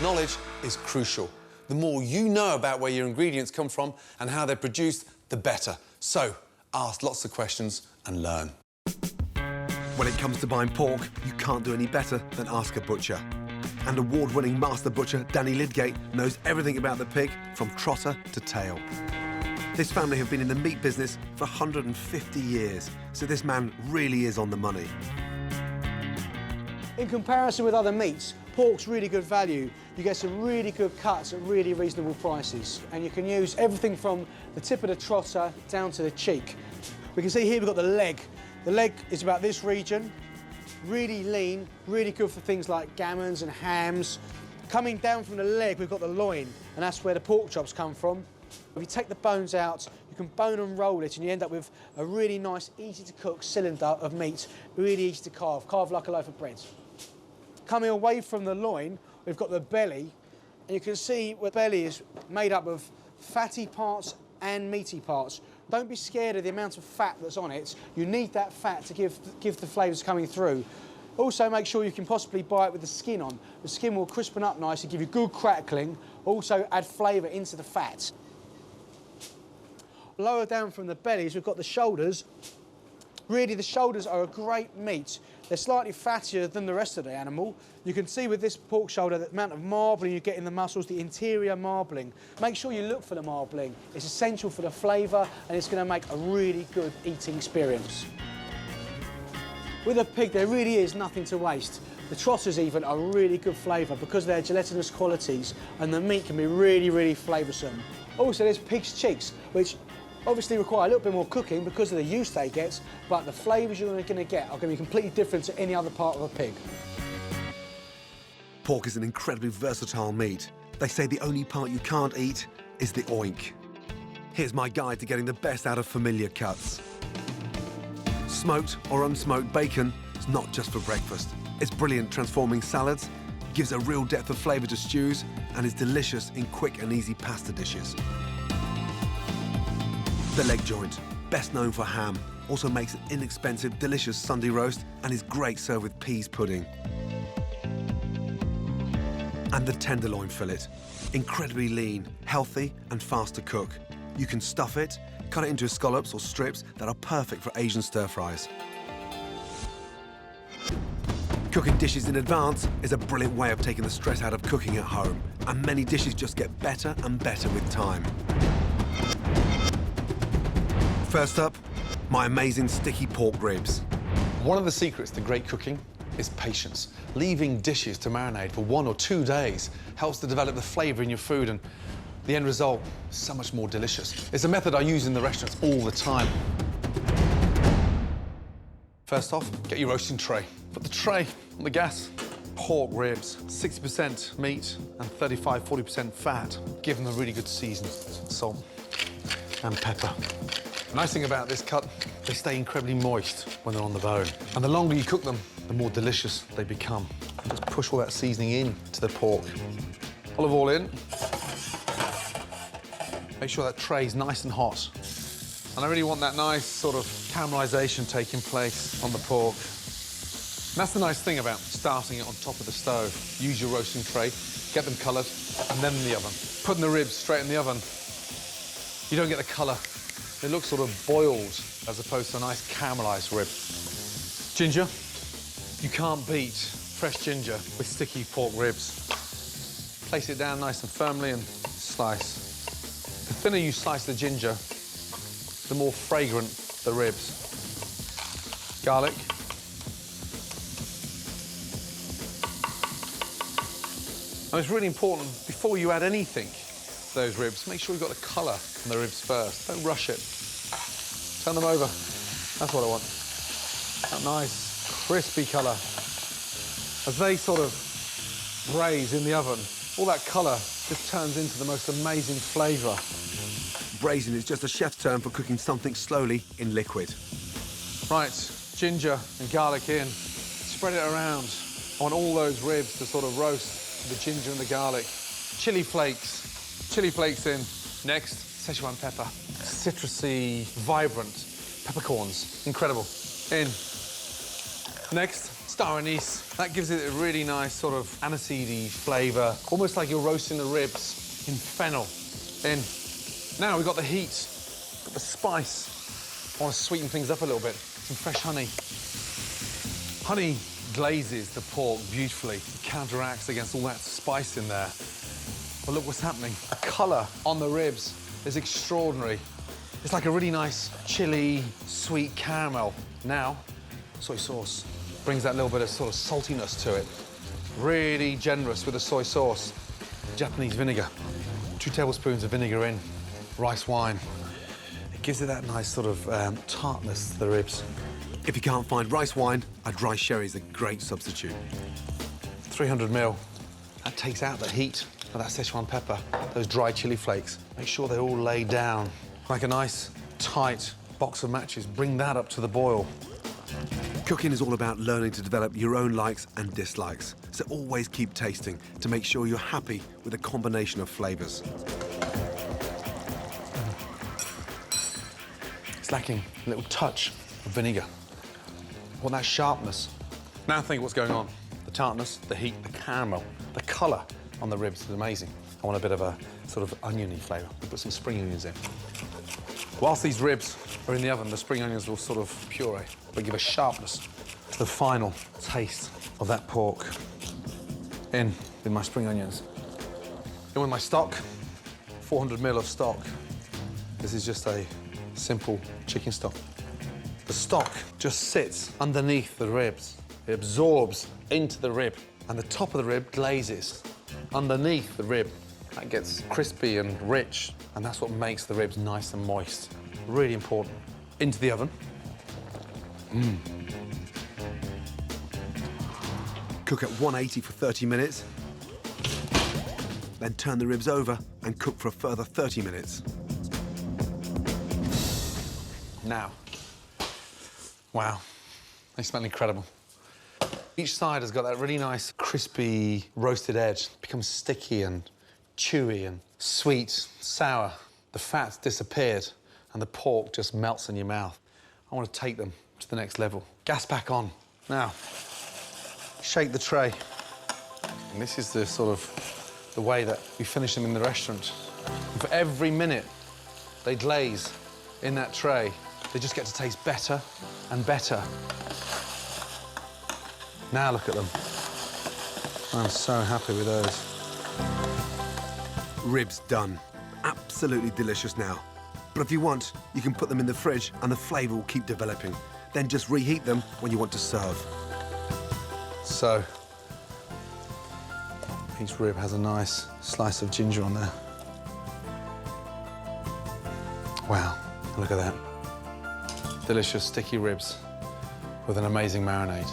Knowledge is crucial. The more you know about where your ingredients come from and how they're produced, the better. So, ask lots of questions and learn. When it comes to buying pork, you can't do any better than ask a butcher. And award-winning master butcher Danny Lidgate knows everything about the pig from trotter to tail. This family have been in the meat business for 150 years, so this man really is on the money. In comparison with other meats, pork's really good value. You get some really good cuts at really reasonable prices. And you can use everything from the tip of the trotter down to the cheek. We can see here we've got the leg. The leg is about this region, really lean, really good for things like gammons and hams. Coming down from the leg, we've got the loin, and that's where the pork chops come from. If you take the bones out, you can bone and roll it, and you end up with a really nice, easy-to-cook cylinder of meat, really easy to carve like a loaf of bread. Coming away from the loin, we've got the belly, and you can see the belly is made up of fatty parts and meaty parts. Don't be scared of the amount of fat that's on it. You need that fat to give the flavours coming through. Also, make sure you can possibly buy it with the skin on. The skin will crispen up nicely, give you good crackling, also add flavour into the fat. Lower down from the bellies, we've got the shoulders. Really, the shoulders are a great meat. They're slightly fattier than the rest of the animal. You can see with this pork shoulder the amount of marbling you get in the muscles, the interior marbling. Make sure you look for the marbling. It's essential for the flavour, and it's going to make a really good eating experience. With a pig, there really is nothing to waste. The trotters even are really good flavour because of their gelatinous qualities, and the meat can be really, really flavoursome. Also, there's pig's cheeks, which obviously require a little bit more cooking because of the use they get, but the flavours you're going to get are going to be completely different to any other part of a pig. Pork is an incredibly versatile meat. They say the only part you can't eat is the oink. Here's my guide to getting the best out of familiar cuts. Smoked or unsmoked bacon is not just for breakfast. It's brilliant transforming salads, gives a real depth of flavour to stews, and is delicious in quick and easy pasta dishes. The leg joint, best known for ham, also makes an inexpensive, delicious Sunday roast and is great served with peas pudding. And the tenderloin fillet, incredibly lean, healthy and fast to cook. You can stuff it, cut it into scallops or strips that are perfect for Asian stir-fries. Cooking dishes in advance is a brilliant way of taking the stress out of cooking at home, and many dishes just get better and better with time. First up, my amazing sticky pork ribs. One of the secrets to great cooking is patience. Leaving dishes to marinate for 1 or 2 days helps to develop the flavour in your food, and the end result is so much more delicious. It's a method I use in the restaurants all the time. First off, get your roasting tray. Put the tray on the gas. Pork ribs, 60% meat and 35–40% fat. Give them a really good season. Salt and pepper. The nice thing about this cut, they stay incredibly moist when they're on the bone. And the longer you cook them, the more delicious they become. Just push all that seasoning in to the pork. Olive oil in. Make sure that tray's nice and hot. And I really want that nice sort of caramelisation taking place on the pork. And that's the nice thing about starting it on top of the stove. Use your roasting tray, get them coloured, and then in the oven. Putting the ribs straight in the oven, you don't get the colour. It looks sort of boiled as opposed to a nice caramelised rib. Ginger. You can't beat fresh ginger with sticky pork ribs. Place it down nice and firmly and slice. The thinner you slice the ginger, the more fragrant the ribs. Garlic. And it's really important, before you add anything to those ribs, make sure you've got the colour on the ribs first. Don't rush it. Turn them over. That's what I want. That nice, crispy colour. As they sort of braise in the oven, all that colour just turns into the most amazing flavour. Braising is just a chef's term for cooking something slowly in liquid. Right, ginger and garlic in. Spread it around. I want all those ribs to sort of roast with the ginger and the garlic. Chili flakes in. Next, Szechuan pepper. Citrusy, vibrant peppercorns. Incredible. In. Next, star anise. That gives it a really nice sort of aniseedy flavour, almost like you're roasting the ribs in fennel. In. Now we've got the heat, got the spice. I want to sweeten things up a little bit. Some fresh honey. Honey glazes the pork beautifully. It counteracts against all that spice in there. But look what's happening. The colour on the ribs is extraordinary. It's like a really nice, chilly, sweet caramel. Now, soy sauce brings that little bit of sort of saltiness to it. Really generous with the soy sauce. Japanese vinegar. 2 tablespoons of vinegar in. Rice wine. It gives it that nice sort of tartness to the ribs. If you can't find rice wine, a dry sherry is a great substitute. 300 ml. That takes out the heat of that Szechuan pepper, those dry chili flakes. Make sure they're all laid down like a nice, tight box of matches. Bring that up to the boil. Cooking is all about learning to develop your own likes and dislikes, so always keep tasting to make sure you're happy with a combination of flavours. It's lacking a little touch of vinegar. I want that sharpness. Now think what's going on. The tartness, the heat, the caramel, the colour on the ribs is amazing. I want a bit of a sort of oniony flavour. We'll put some spring onions in. Whilst these ribs are in the oven, the spring onions will sort of puree, but give a sharpness to the final taste of that pork. In with my spring onions. In with my stock, 400 ml of stock. This is just a simple chicken stock. The stock just sits underneath the ribs. It absorbs into the rib, and the top of the rib glazes underneath the rib. That gets crispy and rich, and that's what makes the ribs nice and moist. Really important. Into the oven. Cook at 180 for 30 minutes, then turn the ribs over and cook for a further 30 minutes. Now. Wow, they smell incredible. Each side has got that really nice, crispy, roasted edge. It becomes sticky and chewy and sweet, sour. The fat's disappeared and the pork just melts in your mouth. I want to take them to the next level. Gas back on. Now, shake the tray. And this is the sort of the way that we finish them in the restaurant. And for every minute they glaze in that tray, they just get to taste better and better. Now look at them. I'm so happy with those. Ribs done. Absolutely delicious now. But if you want, you can put them in the fridge and the flavour will keep developing. Then just reheat them when you want to serve. So, each rib has a nice slice of ginger on there. Wow, look at that. Delicious, sticky ribs with an amazing marinade.